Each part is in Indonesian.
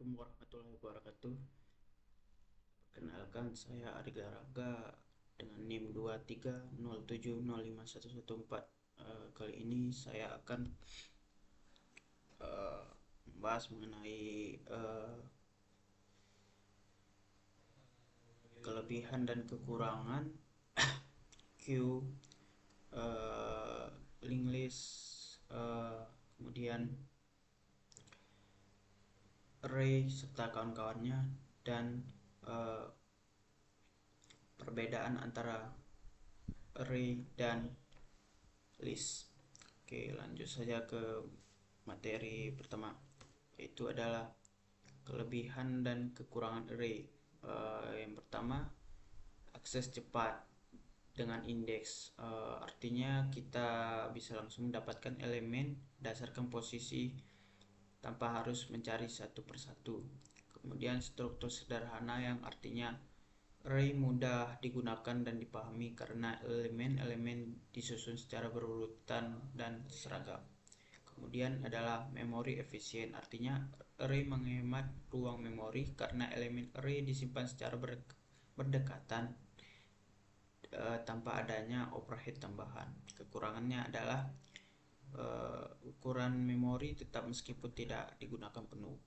Assalamualaikum warahmatullahi wabarakatuh. Perkenalkan, saya Ari Garaga dengan NIM 2307051114. Kali ini saya akan membahas mengenai kelebihan dan kekurangan queue, linked list, kemudian array serta kawan-kawannya, dan perbedaan antara array dan list. Oke, lanjut saja ke materi pertama, yaitu adalah kelebihan dan kekurangan array. Yang pertama, akses cepat dengan indeks. Artinya kita bisa langsung mendapatkan elemen berdasarkan posisi tanpa harus mencari satu persatu. Kemudian struktur sederhana, yang artinya array mudah digunakan dan dipahami karena elemen-elemen disusun secara berurutan dan seragam. Kemudian adalah memori efisien, artinya array menghemat ruang memori karena elemen array disimpan secara berdekatan tanpa adanya overhead tambahan. Kekurangannya adalah ukuran memori tetap meskipun tidak digunakan penuh.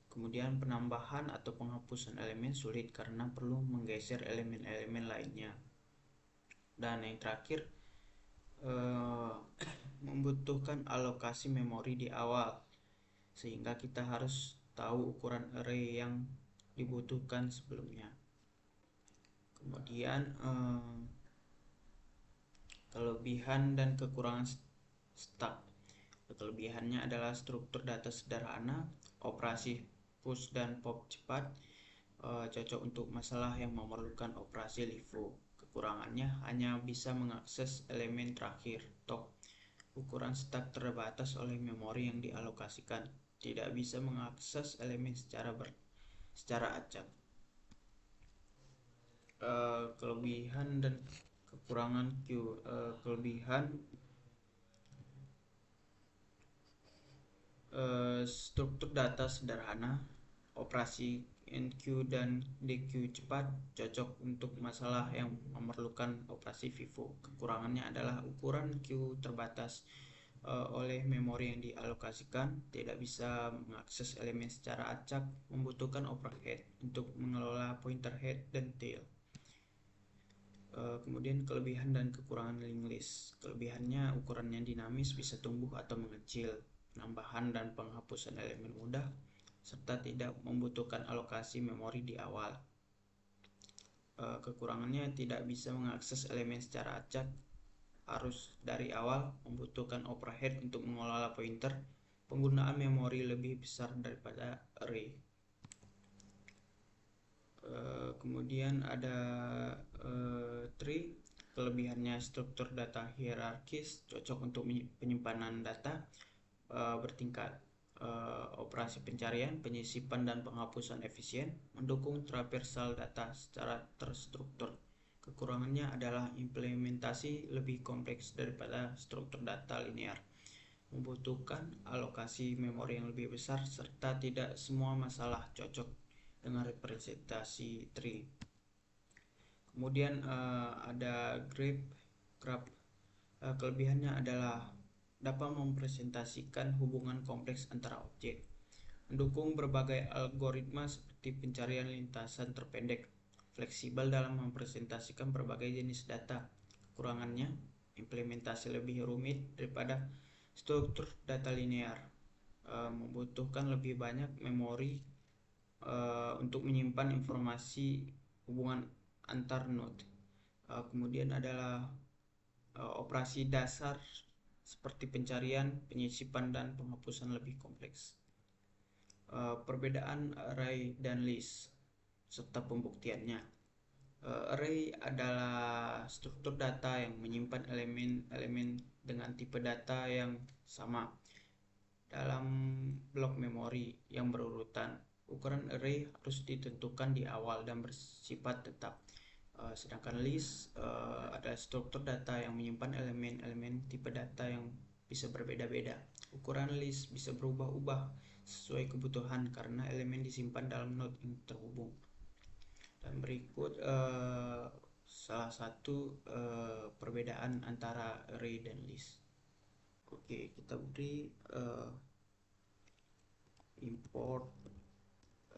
Kemudian penambahan atau penghapusan elemen sulit karena perlu menggeser elemen-elemen lainnya. Dan yang terakhir, membutuhkan alokasi memori di awal, sehingga kita harus tahu ukuran array yang dibutuhkan sebelumnya. Kemudian kelebihan dan kekurangan stack. Kelebihannya adalah struktur data sederhana, operasi push dan pop cepat, cocok untuk masalah yang memerlukan operasi LIFO. Kekurangannya hanya bisa mengakses elemen terakhir top. Ukuran stack terbatas oleh memori yang dialokasikan, tidak bisa mengakses elemen secara acak. Kelebihan dan kekurangan queue. Kelebihan, struktur data sederhana, operasi NQ dan DQ cepat, cocok untuk masalah yang memerlukan operasi FIFO. Kekurangannya adalah ukuran Q terbatas oleh memori yang dialokasikan, tidak bisa mengakses elemen secara acak, membutuhkan overhead untuk mengelola pointer head dan tail. Kemudian kelebihan dan kekurangan linked list. Kelebihannya ukurannya dinamis, bisa tumbuh atau mengecil, penambahan dan penghapusan elemen mudah, serta tidak membutuhkan alokasi memori di awal. Kekurangannya tidak bisa mengakses elemen secara acak, harus dari awal, membutuhkan overhead untuk mengelola pointer, penggunaan memori lebih besar daripada array. Kemudian ada tree. Kelebihannya struktur data hierarkis, cocok untuk penyimpanan data bertingkat, operasi pencarian, penyisipan dan penghapusan efisien, mendukung traversal data secara terstruktur. Kekurangannya adalah implementasi lebih kompleks daripada struktur data linear, membutuhkan alokasi memori yang lebih besar, serta tidak semua masalah cocok dengan representasi tree. Kemudian ada graph. Kelebihannya adalah dapat mempresentasikan hubungan kompleks antara objek, mendukung berbagai algoritma seperti pencarian lintasan terpendek, fleksibel dalam mempresentasikan berbagai jenis data. Kekurangannya, implementasi lebih rumit daripada struktur data linear, membutuhkan lebih banyak memori untuk menyimpan informasi hubungan antar node. Kemudian adalah operasi dasar seperti pencarian, penyisipan dan penghapusan lebih kompleks. Perbedaan array dan list serta pembuktiannya. Array adalah struktur data yang menyimpan elemen-elemen dengan tipe data yang sama dalam blok memori yang berurutan. Ukuran array harus ditentukan di awal dan bersifat tetap. Sedangkan list adalah struktur data yang menyimpan elemen-elemen tipe data yang bisa berbeda-beda. Ukuran list bisa berubah-ubah sesuai kebutuhan karena elemen disimpan dalam node yang terhubung. Dan berikut salah satu perbedaan antara array dan list. Oke, kita beri import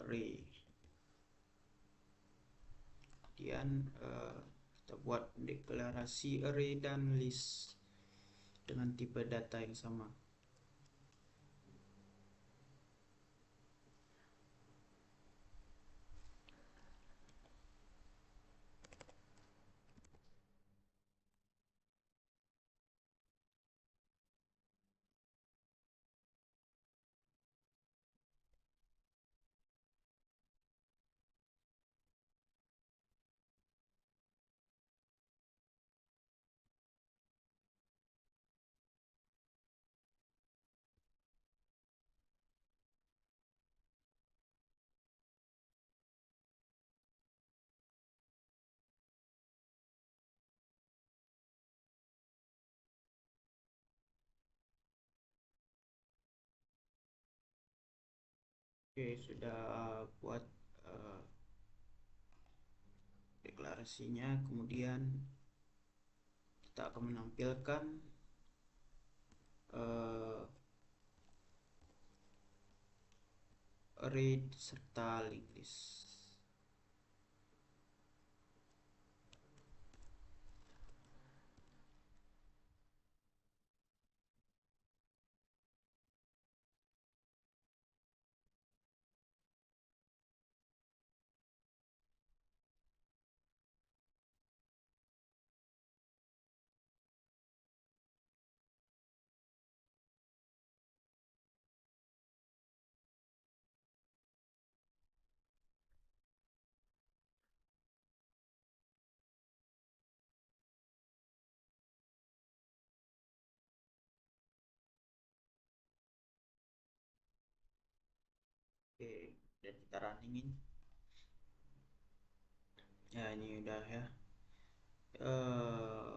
array. Kemudian kita buat deklarasi array dan list dengan tipe data yang sama. Oke, sudah buat uh, deklarasinya. Kemudian kita akan menampilkan uh, array serta linked list. Oke, dan kita runningin. Ya, ini udah ya. Uh,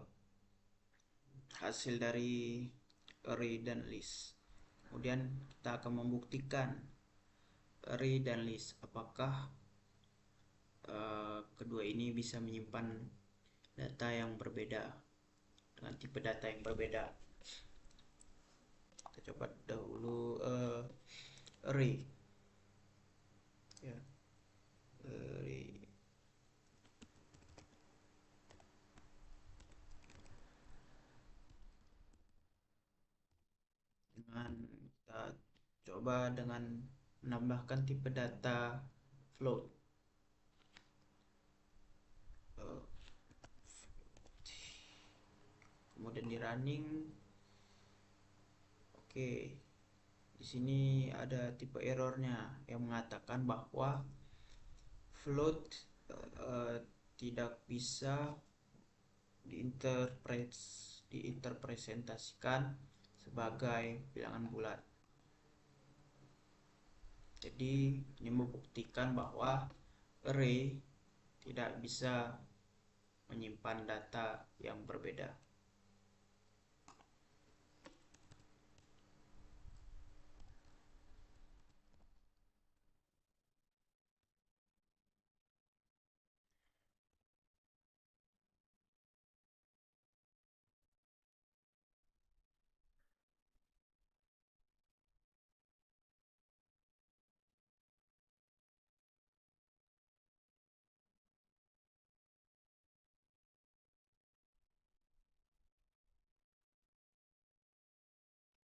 Hasil dari array dan list. Kemudian kita akan membuktikan array dan list apakah kedua ini bisa menyimpan data yang berbeda dengan tipe data yang berbeda. Kita coba dahulu array ya, array dengan kita coba dengan menambahkan tipe data float. Kemudian di running. Oke, di sini ada tipe errornya yang mengatakan bahwa float tidak bisa diinterpretasikan sebagai bilangan bulat. Jadi ini membuktikan bahwa array tidak bisa menyimpan data yang berbeda.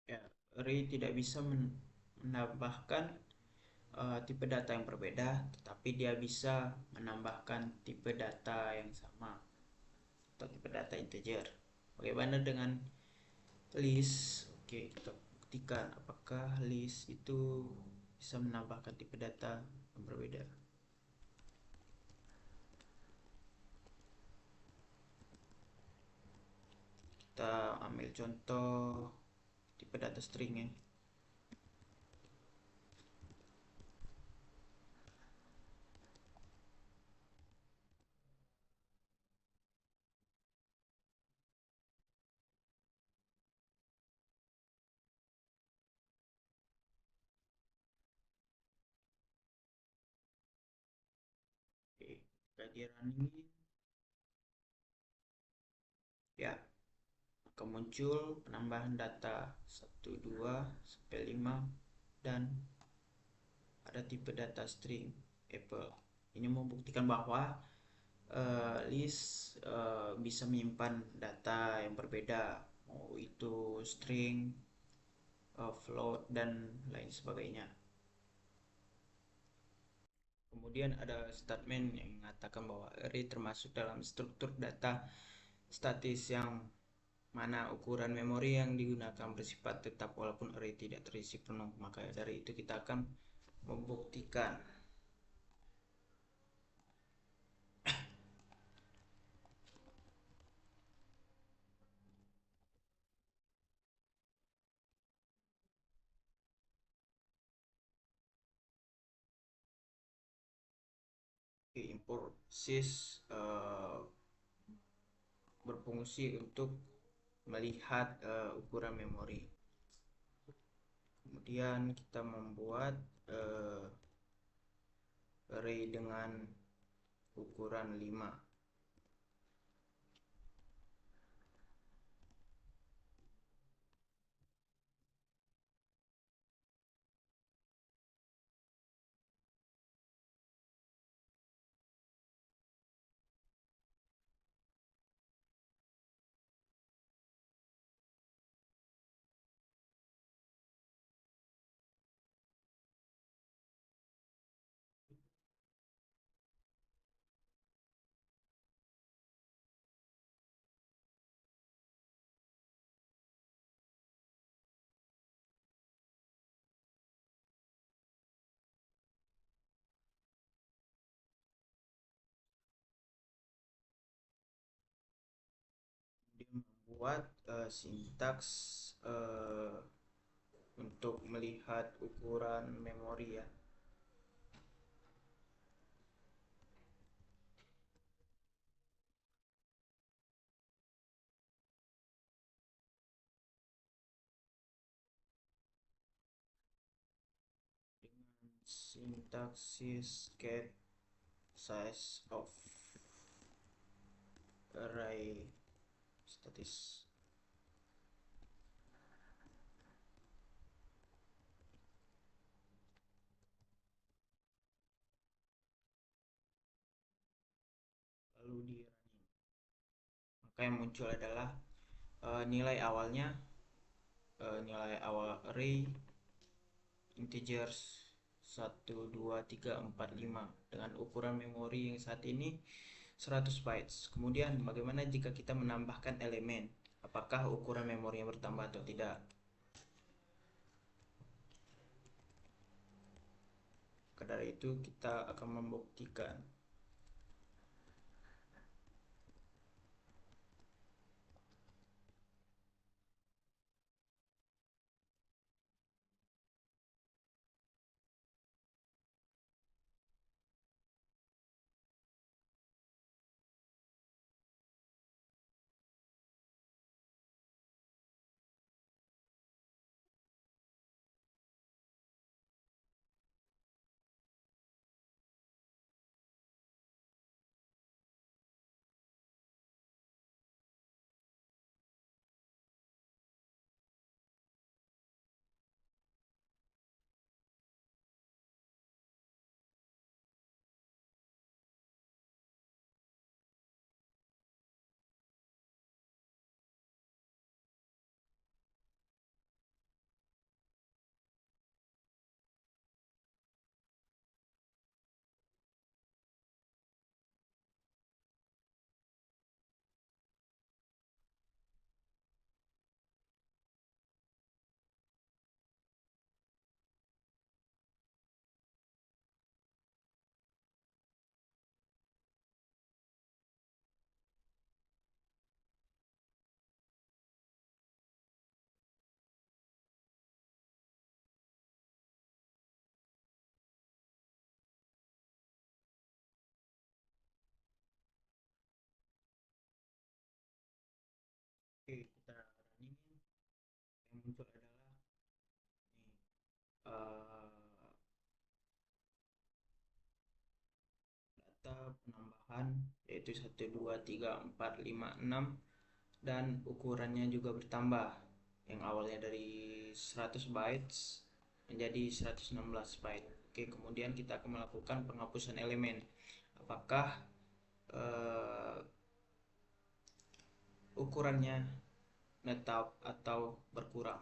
Ya, array tidak bisa menambahkan tipe data yang berbeda, tetapi dia bisa menambahkan tipe data yang sama atau tipe data integer. Bagaimana dengan list? Oke, kita buktikan apakah list itu bisa menambahkan tipe data yang berbeda. Kita ambil contoh tipe data string ya. Kayak di running, ya akan muncul penambahan data 1, 2, sampai 5, dan ada tipe data string Apple. Ini membuktikan bahwa list bisa menyimpan data yang berbeda, mau itu string, float, dan lain sebagainya. Kemudian ada statement yang mengatakan bahwa array termasuk dalam struktur data statis yang mana ukuran memori yang digunakan bersifat tetap walaupun array tidak terisi penuh. Maka dari itu kita akan membuktikan import sys berfungsi untuk melihat ukuran memori. Kemudian kita membuat array dengan ukuran 5. Dia membuat sintaks uh, untuk melihat ukuran memori ya. Dengan sintaksis get size of array statis. Lalu di running, maka yang muncul adalah nilai awalnya, nilai awal array integers 1, 2, 3, 4, 5 dengan ukuran memori yang saat ini 100 bytes. Kemudian bagaimana jika kita menambahkan elemen? Apakah ukuran memorinya bertambah atau tidak? Maka dari itu kita akan membuktikan. Oke, kita running. Yang muncul adalah nih, data penambahan yaitu 1, 2, 3, 4, 5, 6 dan ukurannya juga bertambah yang awalnya dari 100 bytes menjadi 116 byte. Oke, kemudian kita akan melakukan penghapusan elemen. Apakah eh, ukurannya tetap atau berkurang?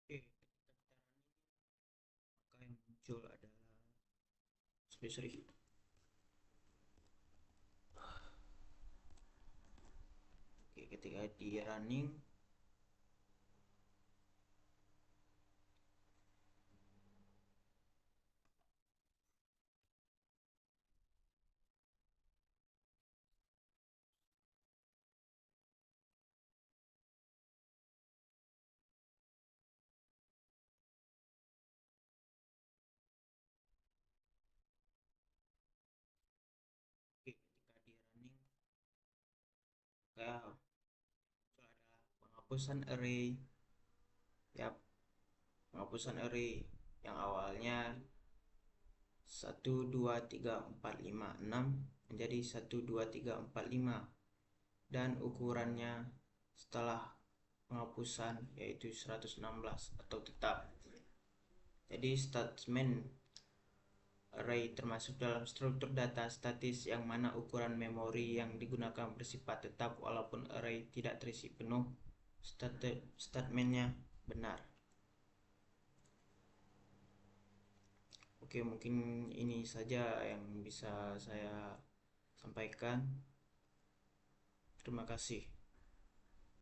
Oke, ketika kita running, maka yang muncul adalah sorry. Oke, ketika di running, oke, ketika di running, maka muncul adalah penghapusan array. Ya, penghapusan array yang awalnya 1, 2, 3, 4, 5, 6 menjadi 1, 2, 3, 4, 5 dan ukurannya setelah penghapusan yaitu 116 atau tetap. Jadi statement array termasuk dalam struktur data statis yang mana ukuran memori yang digunakan bersifat tetap walaupun array tidak terisi penuh. Statementnya benar. Oke, mungkin ini saja yang bisa saya sampaikan. Terima kasih.